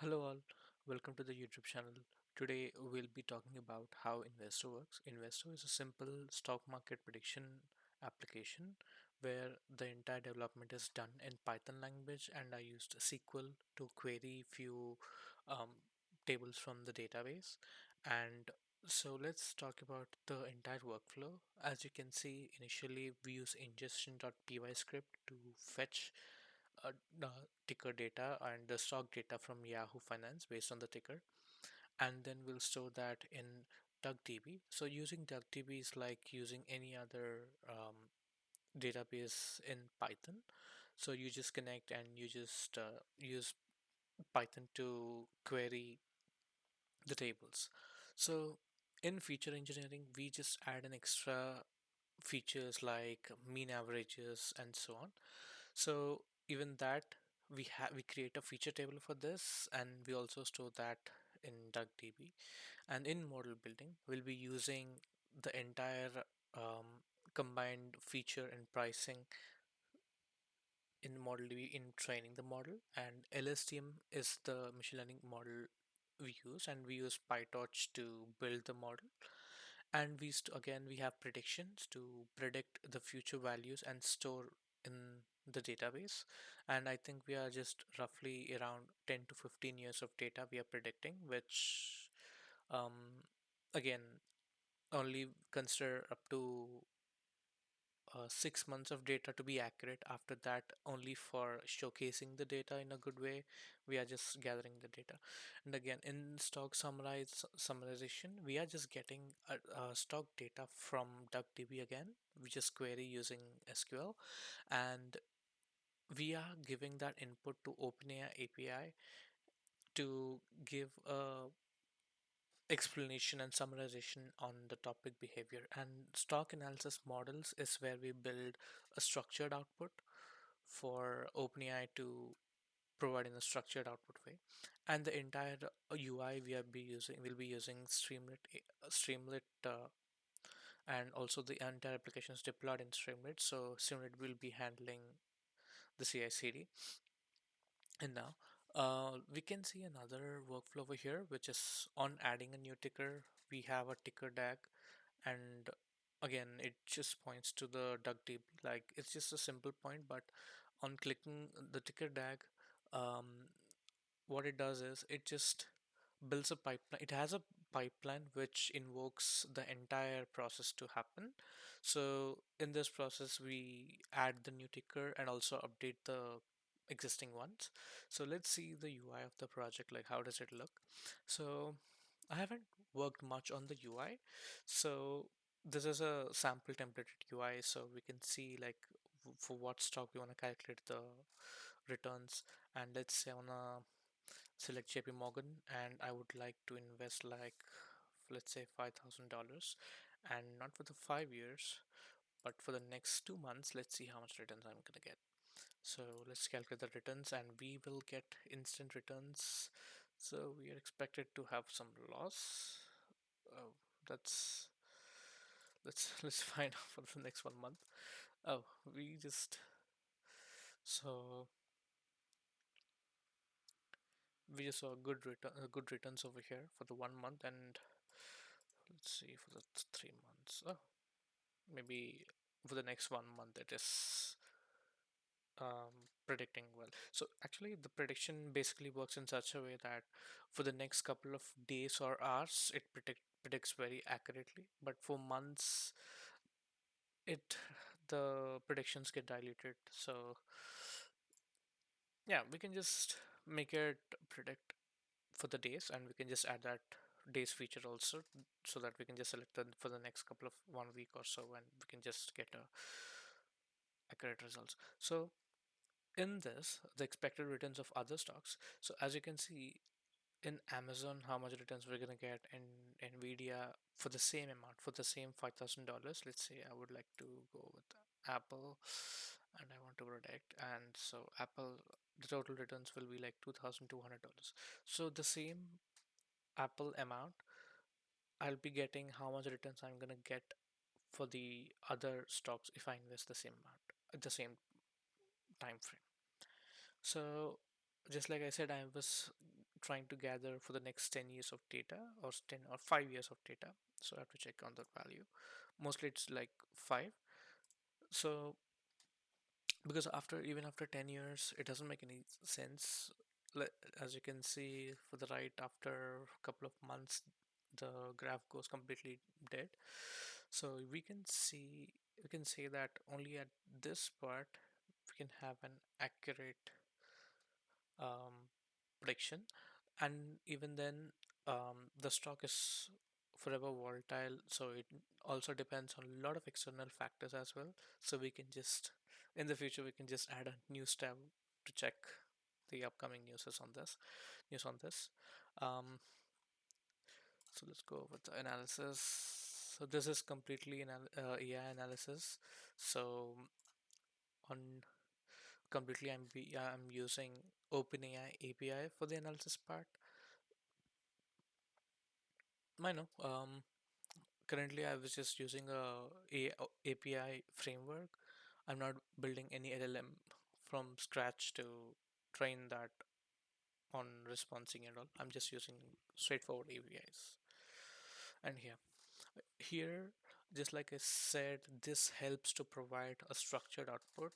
Hello all, welcome to the YouTube channel. Today we'll be talking about how Investo works. Investo is a simple stock market prediction application where the entire development is done in Python language, and I used SQL to query few um, tables from the database. And so let's talk about the entire workflow. As you can see, initially we use ingestion.py script to fetch ticker data and the stock data from Yahoo Finance based on the ticker, and then we'll store that in DuckDB. So using DuckDB is like using any other database in Python. So you just connect and you just use Python to query the tables. So in feature engineering, we just add an extra features like mean averages and so on. So even that we create a feature table for this, and we also store that in DuckDB. And in model building, we'll be using the entire combined feature and pricing in ModelDB in training the model, and LSTM is the machine learning model we use, and we use PyTorch to build the model. And again we have predictions to predict the future values and store in the database. And I think we are just roughly around 10 to 15 years of data we are predicting, which um, again only consider up to 6 months of data to be accurate. After that, only for showcasing the data in a good way, we are just gathering the data. And again, in summarization, we are just getting stock data from DuckDB again. We just query using SQL, and we are giving that input to OpenAI API to give a explanation and summarization on the topic behavior. And stock analysis models is where we build a structured output for OpenAI to provide in a structured output way. And the entire UI will be using Streamlit, and also the entire application is deployed in Streamlit. So Streamlit will be handling the CI/CD. And now we can see another workflow over here, which is on adding a new ticker. We have a ticker DAG, and again, it just points to the DuckDB. Like it's just a simple point, but on clicking the ticker DAG, um, what it does is it just builds a pipeline. It has a pipeline which invokes the entire process to happen. So in this process, we add the new ticker and also update the existing ones. So let's see the UI of the project, like how does it look. So I haven't worked much on the UI. So this is a sample templated UI, so we can see like for what stock we want to calculate the returns. And let's say I want to select JP Morgan, and I would like to invest like, let's say, $5,000, and not for the 5 years, but for the next 2 months. Let's see how much returns I'm gonna get. So let's calculate the returns, and we will get instant returns. So we are expected to have some loss. Oh, that's let's find out for the next 1 month. Oh, we just so we just saw good returns over here for the 1 month, and let's see for the 3 months. Oh, maybe for the next 1 month it is predicting well. So actually, the prediction basically works in such a way that for the next couple of days or hours, it predicts very accurately. But for months, it the predictions get diluted. So yeah, we can just make it predict for the days, and we can just add that days feature also, so that we can just select them for the next couple of 1 week or so, and we can just get accurate results. So in this, the expected returns of other stocks. So as you can see in Amazon, how much returns we're gonna get, in Nvidia for the same amount, for the same $5,000. Let's say I would like to go with Apple, and I want to predict, and so Apple, the total returns will be like $2,200. So the same Apple amount, I'll be getting how much returns I'm gonna get for the other stocks if I invest the same amount at the same time frame. So just like I said, I was trying to gather for the next 10 years of data, or 10 or 5 years of data. So I have to check on that value. Mostly it's like 5. So because after, even after 10 years, it doesn't make any sense. As you can see for the right, after a couple of months, the graph goes completely dead. So we can say that only at this part we can have an accurate um, prediction. And even then, the stock is forever volatile, so it also depends on a lot of external factors as well. So we can just, in the future, we can just add a news tab to check the upcoming news on this. Um, so let's go with the analysis. So this is completely AI analysis. So on completely, I'm using OpenAI API for the analysis part. I know. Currently, I was just using API framework. I'm not building any LLM from scratch to train that on responsing and all. I'm just using straightforward APIs. And here, just like I said, this helps to provide a structured output,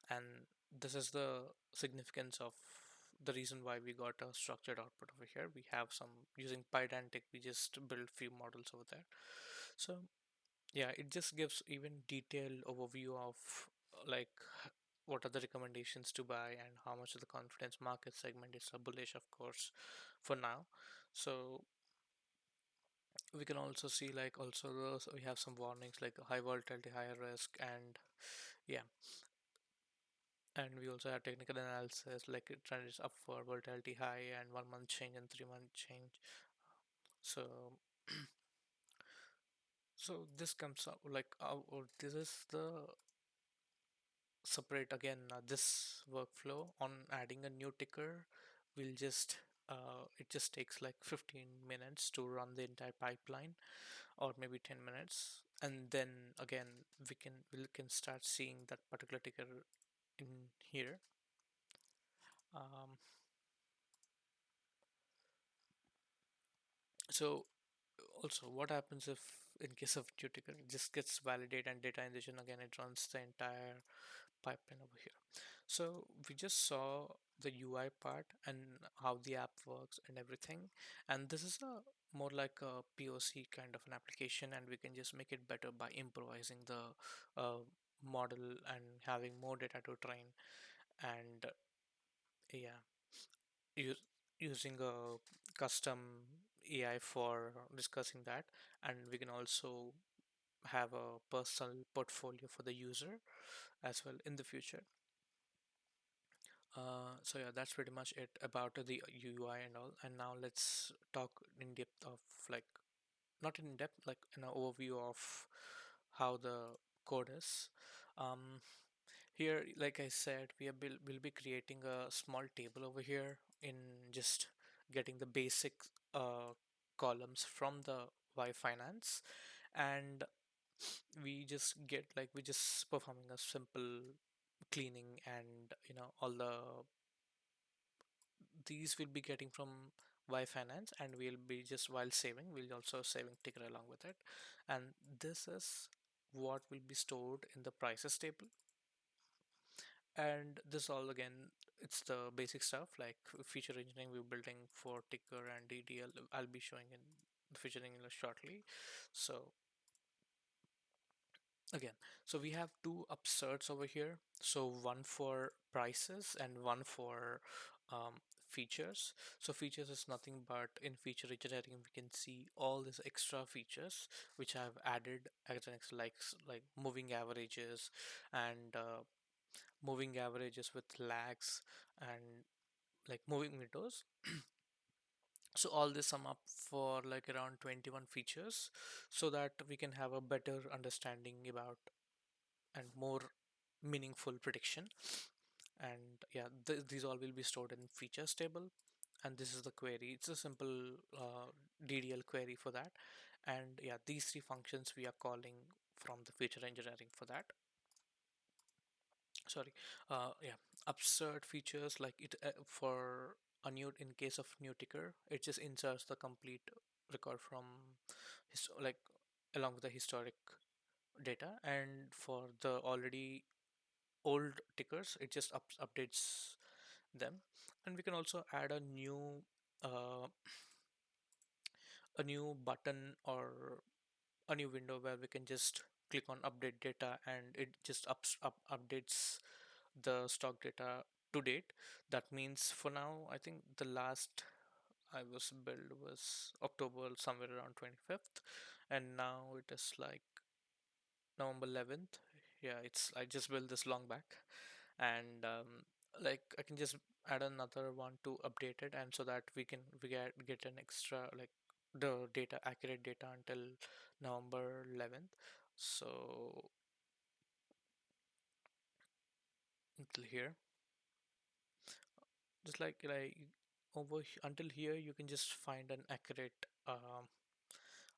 and this is the significance of the reason why we got a structured output over here. We have some using Pydantic, we just build few models over there. So yeah, it just gives even detailed overview of like what are the recommendations to buy and how much of the confidence market segment is a bullish, of course, for now. So we can also see like also those, we have some warnings like high volatility, higher risk, and yeah, and we also have technical analysis like trend is upward, volatility high, and 1 month change and 3 month change. So so this comes up like or this is the separate again, this workflow on adding a new ticker will just it just takes like 15 minutes to run the entire pipeline, or maybe 10 minutes, and then again we can start seeing that particular ticker in here. um, so also, what happens if in case of new ticker it just gets validated and data ingestion, again it runs the entire pipeline over here. So we just saw the UI part and how the app works and everything. And this is a more like a POC kind of an application, and we can just make it better by improvising the model and having more data to train. And yeah, use, using a custom AI for discussing that. And we can also have a personal portfolio for the user as well in the future. So yeah, that's pretty much it about the UI and all. And now let's talk in depth of like, not in depth, like an overview of how the code is. Um, Here, like I said, will be creating a small table over here in just getting the basic columns from the Y Finance, and we just performing a simple cleaning, and all these will be getting from Y Finance, and we'll be just while saving, we'll also saving ticker along with it. And this is what will be stored in the prices table. And this all again, it's the basic stuff like feature engineering we're building for ticker and DDL. I'll be showing in the feature engineering shortly. So again, so we have two upserts over here. So one for prices and one for um, features. So features is nothing but in feature engineering we can see all these extra features which I've added as an like moving averages and moving averages with lags and like moving windows. So all this sum up for like around 21 features so that we can have a better understanding about and more meaningful prediction. And yeah, these all will be stored in features table. And this is the query. It's a simple DDL query for that. And yeah, these three functions we are calling from the feature engineering for that. Sorry. Yeah, absurd features like it for a new in case of new ticker, it just inserts the complete record from like along with the historic data, and for the already old tickers it just updates them. And we can also add uh, a new button or a new window where we can just click on update data, and it just updates the stock data to date. That means for now, I think the last I was billed was October somewhere around 25th, and now it is like November 11th. Yeah, it's I just built this long back, and like I can just add another one to update it, and so that we get an extra like the data accurate data until November 11th. So until here, just like until here, you can just find an accurate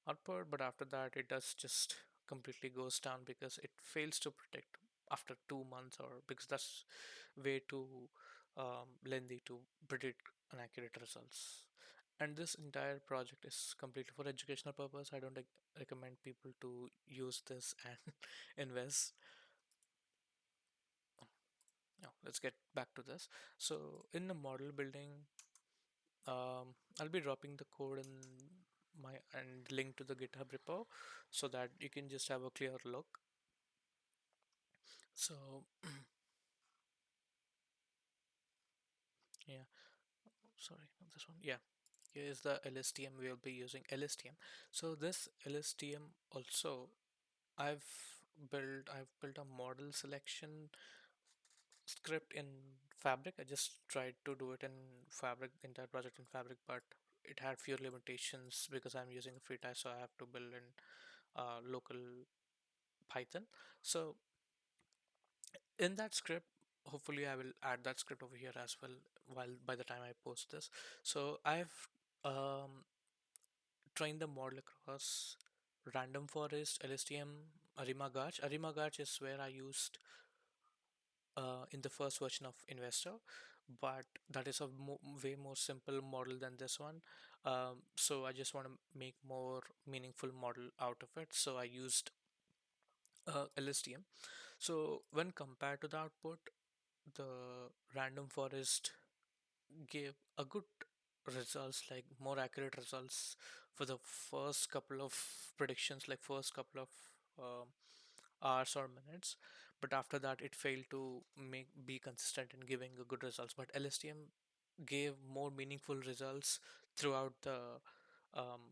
output, but after that it does just completely goes down because it fails to predict after 2 months, or because that's way too lengthy to predict an accurate results. And this entire project is completely for educational purpose. I don't recommend people to use this and invest. Now let's get back to this. So in the model building, I'll be dropping the code in my and link to the GitHub repo so that you can just have a clear look. So yeah, sorry, not this one. Yeah, here is the LSTM. We'll be using LSTM. So this LSTM also, I've I've built a model selection script in Fabric. I just tried to do it in Fabric, the entire project in Fabric, but it had few limitations because I'm using a free type, so I have to build in local Python. So in that script, hopefully I will add that script over here as well while by the time I post this. So I've um, trained the model across random forest, LSTM, Arima Gauch. Arima Gauch is where I used in the first version of Investo, but that is a way more simple model than this one. So I just want to make more meaningful model out of it. So I used LSTM. So when compared to the output, the random forest gave a good results, like more accurate results for the first couple of predictions, like first couple of um, hours or minutes. But after that it failed to make be consistent in giving a good results. But LSTM gave more meaningful results throughout the um,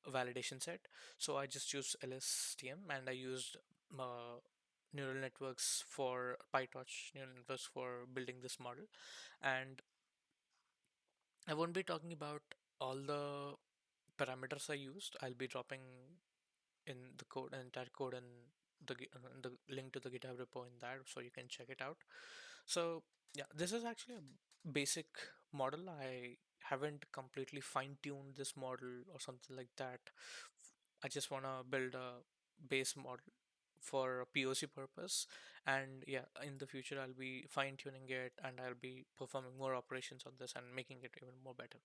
validation set. So I just used LSTM, and I used uh, neural networks for PyTorch neural networks for building this model. And I won't be talking about all the parameters I used. I'll be dropping in the code, entire code, and the link to the GitHub repo in that, so you can check it out. So yeah, this is actually a basic model. I haven't completely fine-tuned this model or something like that. I just want to build a base model for a POC purpose, and yeah, in the future I'll be fine-tuning it, and I'll be performing more operations on this and making it even more better.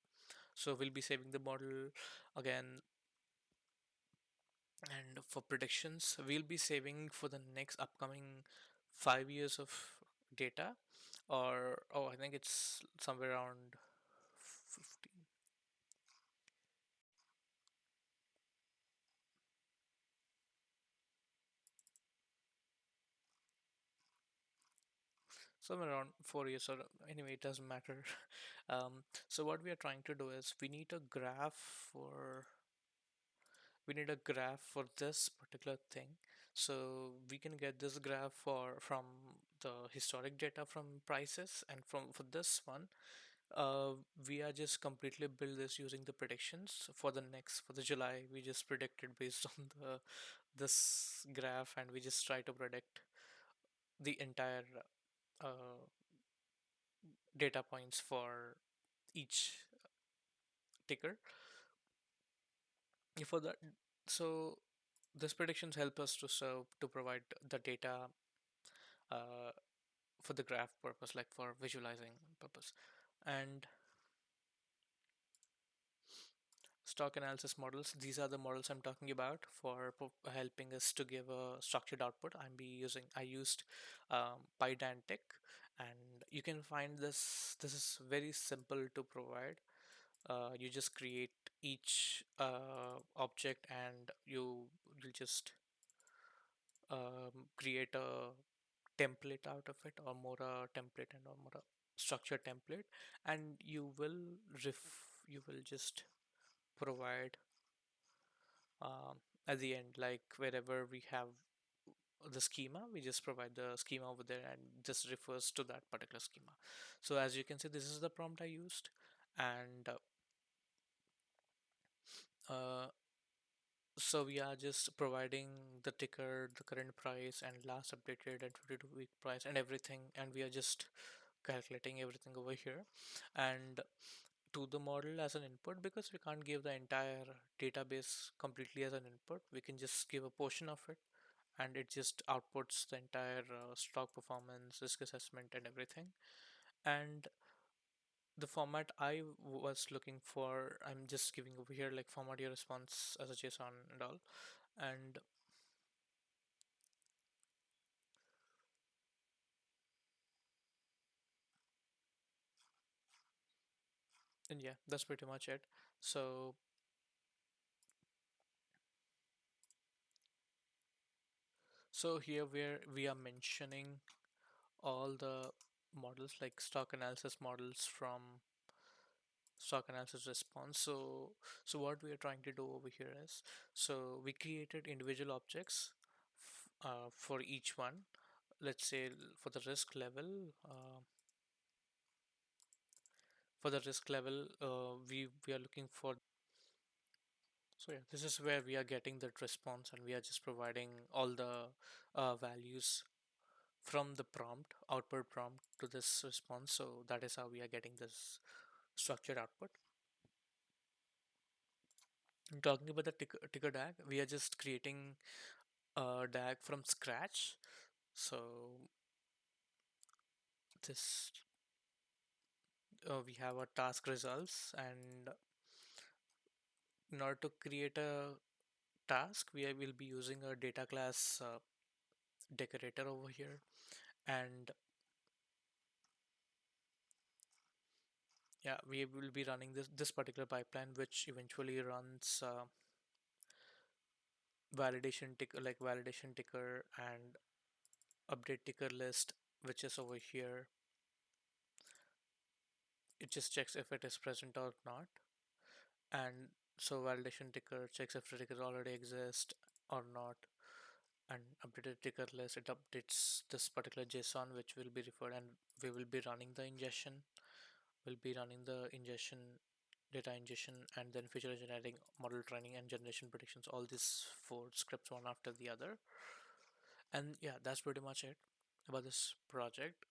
So we'll be saving the model again. And for predictions, we'll be saving for the next upcoming 5 years of data, or oh, I think it's somewhere around 15, somewhere around 4 years, or anyway, it doesn't matter. So what we are trying to do is we need a graph for this particular thing. So we can get this graph from the historic data from prices, and from for this one, we are just completely build this using the predictions for the July. We just predicted based on the this graph, and we just try to predict the entire uh, data points for each ticker. For that, so this predictions help us to serve to provide the data uh, for the graph purpose, like for visualizing purpose. And stock analysis models. These are the models I'm talking about for helping us to give a structured output. I used Pydantic, and you can find this. This is very simple to provide. You just create each object, and you'll just create a template out of it, or more a template and or more a structured template, and you will just provide um, at the end, like wherever we have the schema, we just provide the schema over there, and this refers to that particular schema. So as you can see, this is the prompt I used, and uh, so we are just providing the ticker, the current price, and last updated and 52-week price and everything, and we are just calculating everything over here and to the model as an input, because we can't give the entire database completely as an input. We can just give a portion of it, and it just outputs the entire stock performance, risk assessment, and everything. And the format was looking for, I'm just giving over here like format your response as a JSON and all. And yeah, that's pretty much it. So here where we are mentioning all the models, like stock analysis models from stock analysis response. So what we are trying to do over here is, so we created individual objects for each one. Let's say for the risk level, we are looking for. So yeah, this is where we are getting that response, and we are just providing all the values from the prompt, output prompt, to this response. So that is how we are getting this structured output. And talking about the ticker DAG, we are just creating a DAG from scratch. So this we have our task results, and in order to create a task, will be using a data class decorator over here, and yeah, we will be running this particular pipeline, which eventually runs validation ticker, like validation ticker, and update ticker list, which is over here. It just checks if it is present or not. And so validation ticker checks if the ticker already exists or not. And updated ticker list, it updates this particular JSON, which will be referred, and we will be running the ingestion. We'll be running the ingestion, data ingestion, and then feature engineering, model training, and generation predictions. All these four scripts, one after the other. And yeah, that's pretty much it about this project.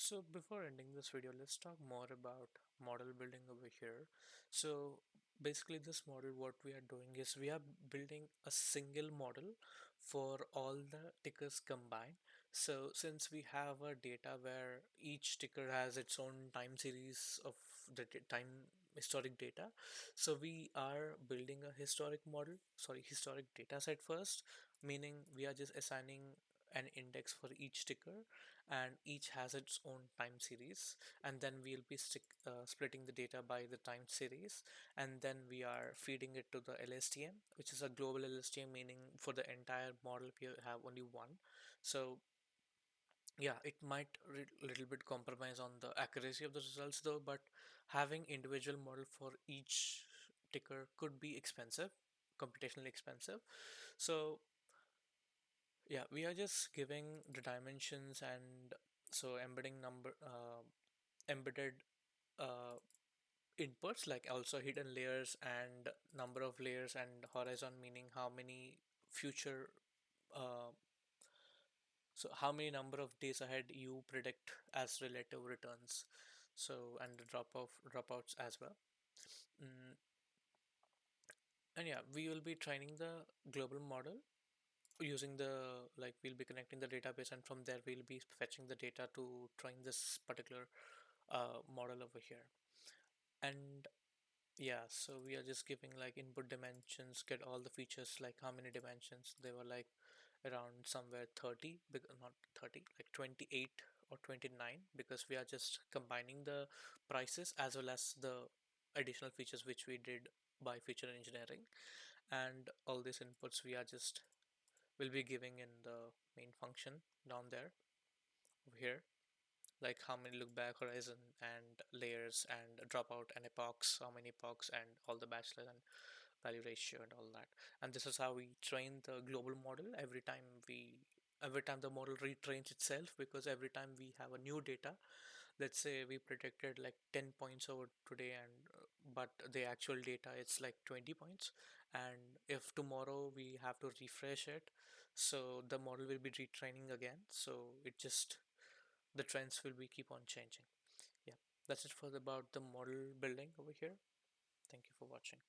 So before ending this video, let's talk more about model building over here. So basically this model, what we are doing is we are building a single model for all the tickers combined. So since we have a data where each ticker has its own time series of the time historic data, so we are building a historic data set first, meaning we are just assigning an index for each ticker, and each has its own time series, and then we'll be splitting the data by the time series, and then we are feeding it to the LSTM, which is a global LSTM, meaning for the entire model we have only one. So yeah, it might little bit compromise on the accuracy of the results though, but having individual model for each ticker could be expensive, computationally expensive. So yeah, we are just giving the dimensions, and so embedded uh, inputs, like also hidden layers and number of layers, and horizon, meaning how many future uh, so how many number of days ahead you predict as relative returns. So and the dropouts as well. mm, and yeah, we will be training the global model using the, like we'll be connecting the database, and from there we'll be fetching the data to train this particular model over here. And yeah, so we are just giving like input dimensions, get all the features, like how many dimensions. They were like around somewhere 30, not 30, like 28 or 29, because we are just combining the prices as well as the additional features which we did by feature engineering. And all these inputs we are just will be giving in the main function down there over here, like how many look back horizon and layers and dropout and epochs, how many epochs and all the bachelor and value ratio and all that. And this is how we train the global model every time the model retrains itself, because every time we have a new data, let's say we predicted like 10 points over today, and but the actual data it's like 20 points, and if tomorrow we have to refresh it, so the model will be retraining again, so it just the trends will be keep on changing. Yeah, that's it for about the model building over here. Thank you for watching.